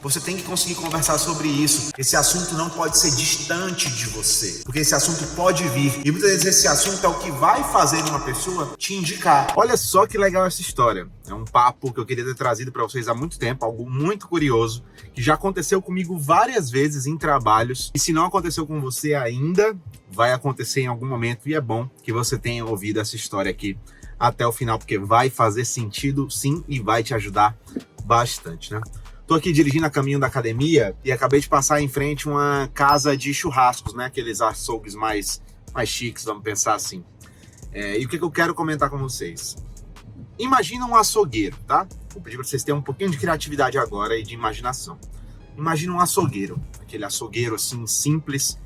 Você tem que conseguir conversar sobre isso. Esse assunto não pode ser distante de você, porque esse assunto pode vir. E muitas vezes esse assunto é o que vai fazer uma pessoa te indicar. Olha só que legal essa história. É um papo que eu queria ter trazido para vocês há muito tempo, algo muito curioso, que já aconteceu comigo várias vezes em trabalhos. E se não aconteceu com você ainda, vai acontecer em algum momento. E é bom que você tenha ouvido essa história aqui até o final, porque vai fazer sentido sim e vai te ajudar bastante, né? Tô aqui dirigindo a caminho da academia e acabei de passar em frente uma casa de churrascos, né? Aqueles açougues mais chiques, vamos pensar assim. E o que eu quero comentar com vocês? Imagina um açougueiro, tá? Vou pedir para vocês terem um pouquinho de criatividade agora e de imaginação. Imagina um açougueiro, aquele açougueiro assim simples,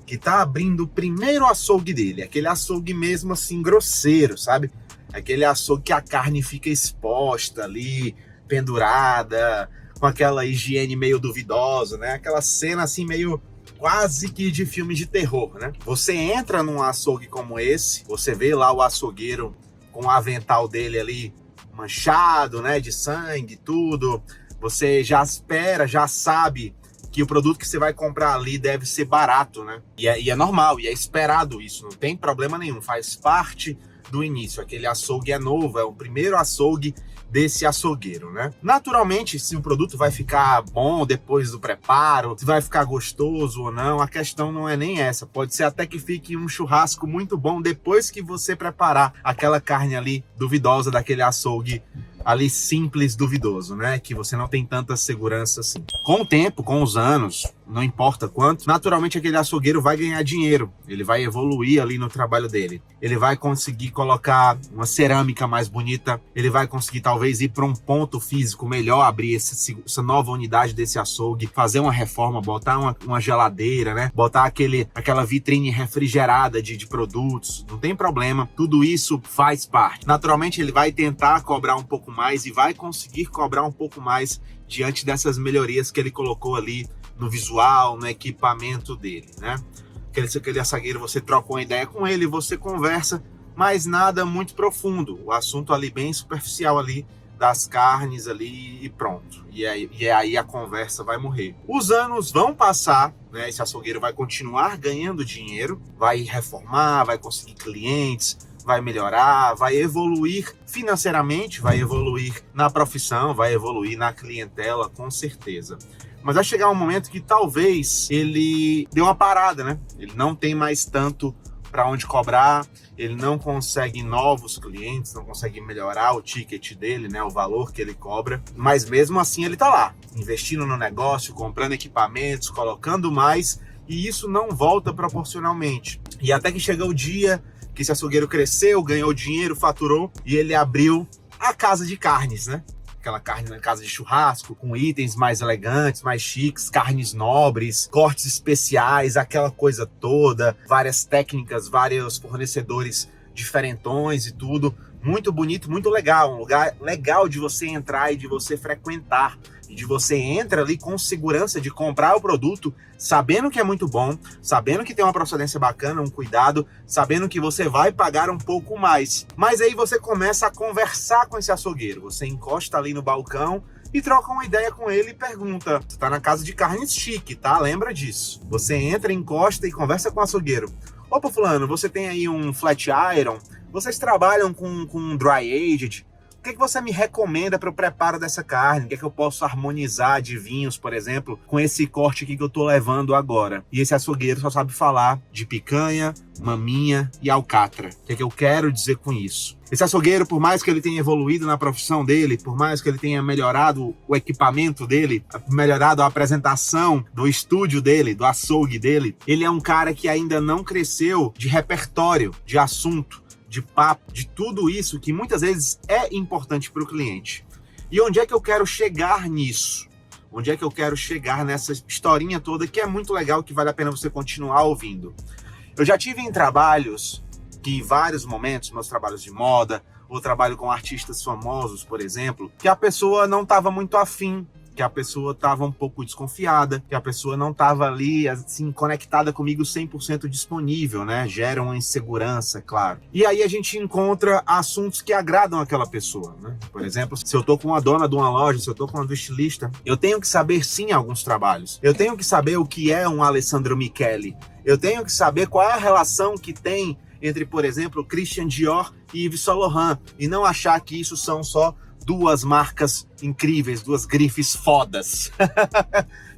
que tá abrindo o primeiro açougue dele, aquele açougue mesmo assim grosseiro, sabe? Aquele açougue que a carne fica exposta ali, pendurada, com aquela higiene meio duvidosa, né? Aquela cena assim meio quase que de filme de terror, né? Você entra num açougue como esse, você vê lá o açougueiro com o avental dele ali manchado, né? De sangue, tudo. Você já espera, já sabe que o produto que você vai comprar ali deve ser barato, né? E é normal, e é esperado isso, não tem problema nenhum, faz parte do início. Aquele açougue é novo, é o primeiro açougue desse açougueiro, né? Naturalmente, se o produto vai ficar bom depois do preparo, se vai ficar gostoso ou não, a questão não é nem essa. Pode ser até que fique um churrasco muito bom depois que você preparar aquela carne ali duvidosa daquele açougue ali simples, duvidoso, né? Que você não tem tanta segurança assim. Com o tempo, com os anos, não importa quanto, naturalmente aquele açougueiro vai ganhar dinheiro. Ele vai evoluir ali no trabalho dele. Ele vai conseguir colocar uma cerâmica mais bonita. Ele vai conseguir talvez ir para um ponto físico melhor, abrir essa nova unidade desse açougue, fazer uma reforma, botar uma geladeira, né? Botar aquela vitrine refrigerada de produtos. Não tem problema. Tudo isso faz parte. Naturalmente ele vai tentar cobrar um pouco mais e vai conseguir cobrar um pouco mais diante dessas melhorias que ele colocou ali no visual, no equipamento dele, né? Aquele açougueiro, você troca uma ideia com ele, você conversa, mas nada muito profundo. O assunto ali bem superficial ali das carnes ali e pronto. E aí a conversa vai morrer. Os anos vão passar, né? Esse açougueiro vai continuar ganhando dinheiro, vai reformar, vai conseguir clientes, vai melhorar, vai evoluir financeiramente, vai evoluir na profissão, vai evoluir na clientela, com certeza. Mas vai chegar um momento que talvez ele dê uma parada, né? Ele não tem mais tanto para onde cobrar, ele não consegue novos clientes, não consegue melhorar o ticket dele, né? O valor que ele cobra. Mas mesmo assim ele tá lá, investindo no negócio, comprando equipamentos, colocando mais, e isso não volta proporcionalmente. E até que chega o dia que esse açougueiro cresceu, ganhou dinheiro, faturou, e ele abriu a casa de carnes, né? Aquela carne na casa de churrasco, com itens mais elegantes, mais chiques, carnes nobres, cortes especiais, aquela coisa toda, várias técnicas, vários fornecedores diferentões e tudo. Muito bonito, muito legal, um lugar legal de você entrar e de você frequentar. E de você entra ali com segurança de comprar o produto, sabendo que é muito bom, sabendo que tem uma procedência bacana, um cuidado, sabendo que você vai pagar um pouco mais. Mas aí você começa a conversar com esse açougueiro, você encosta ali no balcão e troca uma ideia com ele e pergunta: você tá na casa de carnes chique, tá? Lembra disso. Você entra, encosta e conversa com o açougueiro. Opa, fulano, você tem aí um flat iron? Vocês trabalham com dry aged? O que você me recomenda para o preparo dessa carne? O que eu posso harmonizar de vinhos, por exemplo, com esse corte aqui que eu tô levando agora? E esse açougueiro só sabe falar de picanha, maminha e alcatra. O que eu quero dizer com isso? Esse açougueiro, por mais que ele tenha evoluído na profissão dele, por mais que ele tenha melhorado o equipamento dele, melhorado a apresentação do estúdio dele, do açougue dele, ele é um cara que ainda não cresceu de repertório, de assunto, de papo, de tudo isso que muitas vezes é importante para o cliente. E onde é que eu quero chegar nisso? Onde é que eu quero chegar nessa historinha toda que é muito legal, que vale a pena você continuar ouvindo? Eu já tive em trabalhos que em vários momentos, meus trabalhos de moda, ou trabalho com artistas famosos, por exemplo, que a pessoa não estava muito afim, que a pessoa estava um pouco desconfiada, que a pessoa não estava ali, assim, conectada comigo 100% disponível, né? Gera uma insegurança, claro. E aí a gente encontra assuntos que agradam aquela pessoa, né? Por exemplo, se eu tô com uma dona de uma loja, se eu tô com uma estilista, eu tenho que saber sim alguns trabalhos. Eu tenho que saber o que é um Alessandro Michele. Eu tenho que saber qual é a relação que tem entre, por exemplo, Christian Dior e Yves Saint Laurent, e não achar que isso são só duas marcas incríveis, duas grifes fodas.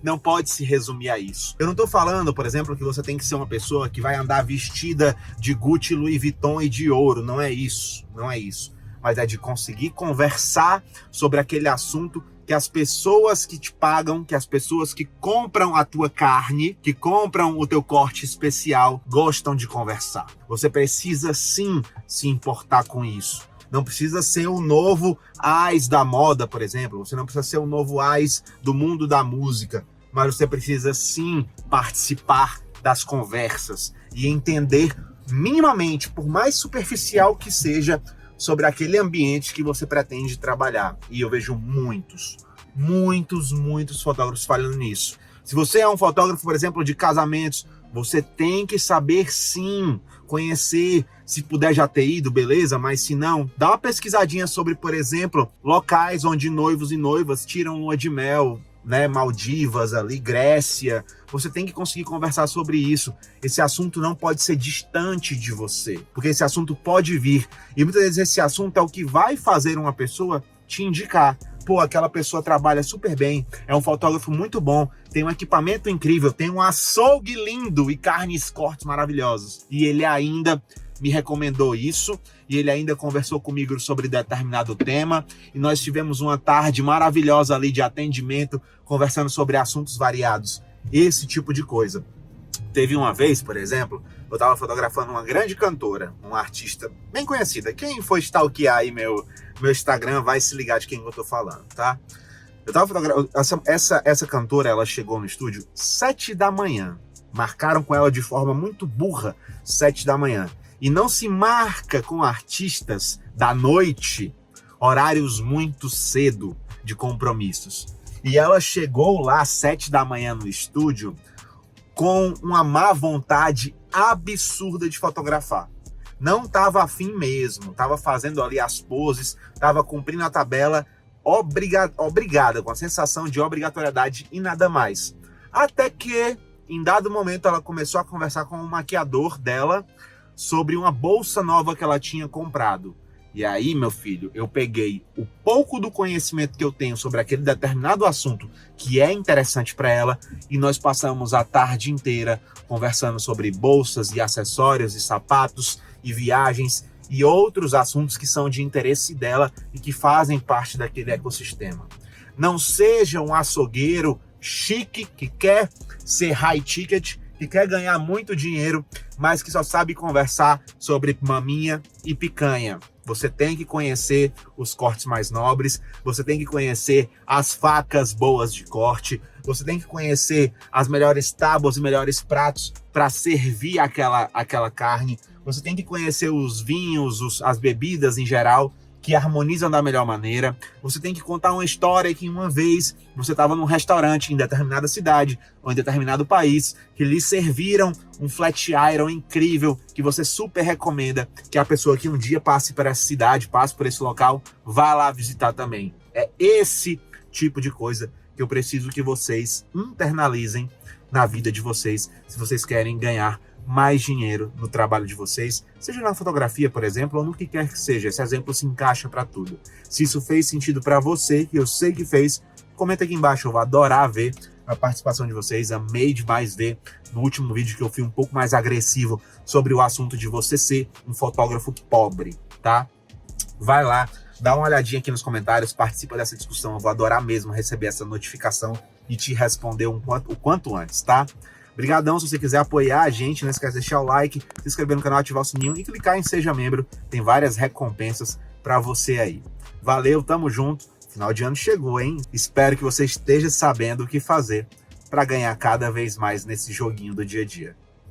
Não pode se resumir a isso. Eu não tô falando, por exemplo, que você tem que ser uma pessoa que vai andar vestida de Gucci, Louis Vuitton e de ouro. Não é isso, não é isso. Mas é de conseguir conversar sobre aquele assunto que as pessoas que te pagam, que as pessoas que compram a tua carne, que compram o teu corte especial, gostam de conversar. Você precisa sim se importar com isso. Não precisa ser o novo AIS da moda, por exemplo. Você não precisa ser o novo AIS do mundo da música. Mas você precisa sim participar das conversas e entender minimamente, por mais superficial que seja, sobre aquele ambiente que você pretende trabalhar. E eu vejo muitos fotógrafos falhando nisso. Se você é um fotógrafo, por exemplo, de casamentos, você tem que saber sim, conhecer, se puder já ter ido, beleza, mas se não, dá uma pesquisadinha sobre, por exemplo, locais onde noivos e noivas tiram lua de mel, né, Maldivas ali, Grécia. Você tem que conseguir conversar sobre isso. Esse assunto não pode ser distante de você, porque esse assunto pode vir, e muitas vezes esse assunto é o que vai fazer uma pessoa te indicar. Pô, aquela pessoa trabalha super bem, é um fotógrafo muito bom, tem um equipamento incrível, tem um açougue lindo e carnes, cortes maravilhosos. E ele ainda me recomendou isso, e ele ainda conversou comigo sobre determinado tema, e nós tivemos uma tarde maravilhosa ali de atendimento, conversando sobre assuntos variados. Esse tipo de coisa. Teve uma vez, por exemplo, eu estava fotografando uma grande cantora, uma artista bem conhecida. Quem for stalkear aí meu Instagram vai se ligar de quem eu tô falando, tá? Eu tava fotografando... Essa cantora, ela chegou no estúdio 7 da manhã. Marcaram com ela de forma muito burra, 7 da manhã. E não se marca com artistas da noite horários muito cedo de compromissos. E ela chegou lá às 7 da manhã no estúdio com uma má vontade absurda de fotografar. Não estava afim mesmo, estava fazendo ali as poses, estava cumprindo a tabela, obrigada, com a sensação de obrigatoriedade e nada mais. Até que, em dado momento, ela começou a conversar com o maquiador dela sobre uma bolsa nova que ela tinha comprado. E aí, meu filho, eu peguei o pouco do conhecimento que eu tenho sobre aquele determinado assunto que é interessante para ela, e nós passamos a tarde inteira conversando sobre bolsas e acessórios e sapatos e viagens e outros assuntos que são de interesse dela e que fazem parte daquele ecossistema. Não seja um açougueiro chique que quer ser high ticket, que quer ganhar muito dinheiro, mas que só sabe conversar sobre maminha e picanha. Você tem que conhecer os cortes mais nobres, você tem que conhecer as facas boas de corte, você tem que conhecer as melhores tábuas e melhores pratos para servir aquela carne, você tem que conhecer os vinhos, as bebidas em geral, que harmonizam da melhor maneira. Você tem que contar uma história que uma vez você estava num restaurante em determinada cidade ou em determinado país, que lhe serviram um flat iron incrível, que você super recomenda que a pessoa que um dia passe por essa cidade, passe por esse local, vá lá visitar também. É esse tipo de coisa que eu preciso que vocês internalizem na vida de vocês, se vocês querem ganhar mais dinheiro no trabalho de vocês, seja na fotografia, por exemplo, ou no que quer que seja. Esse exemplo se encaixa para tudo. Se isso fez sentido para você, e eu sei que fez, comenta aqui embaixo, eu vou adorar ver a participação de vocês. Amei demais ver no último vídeo que eu fui um pouco mais agressivo sobre o assunto de você ser um fotógrafo pobre, tá? Vai lá, dá uma olhadinha aqui nos comentários, participa dessa discussão, eu vou adorar mesmo receber essa notificação e te responder o quanto antes, tá? Obrigadão, se você quiser apoiar a gente, não esquece de deixar o like, se inscrever no canal, ativar o sininho e clicar em Seja Membro. Tem várias recompensas para você aí. Valeu, tamo junto. Final de ano chegou, hein? Espero que você esteja sabendo o que fazer para ganhar cada vez mais nesse joguinho do dia a dia.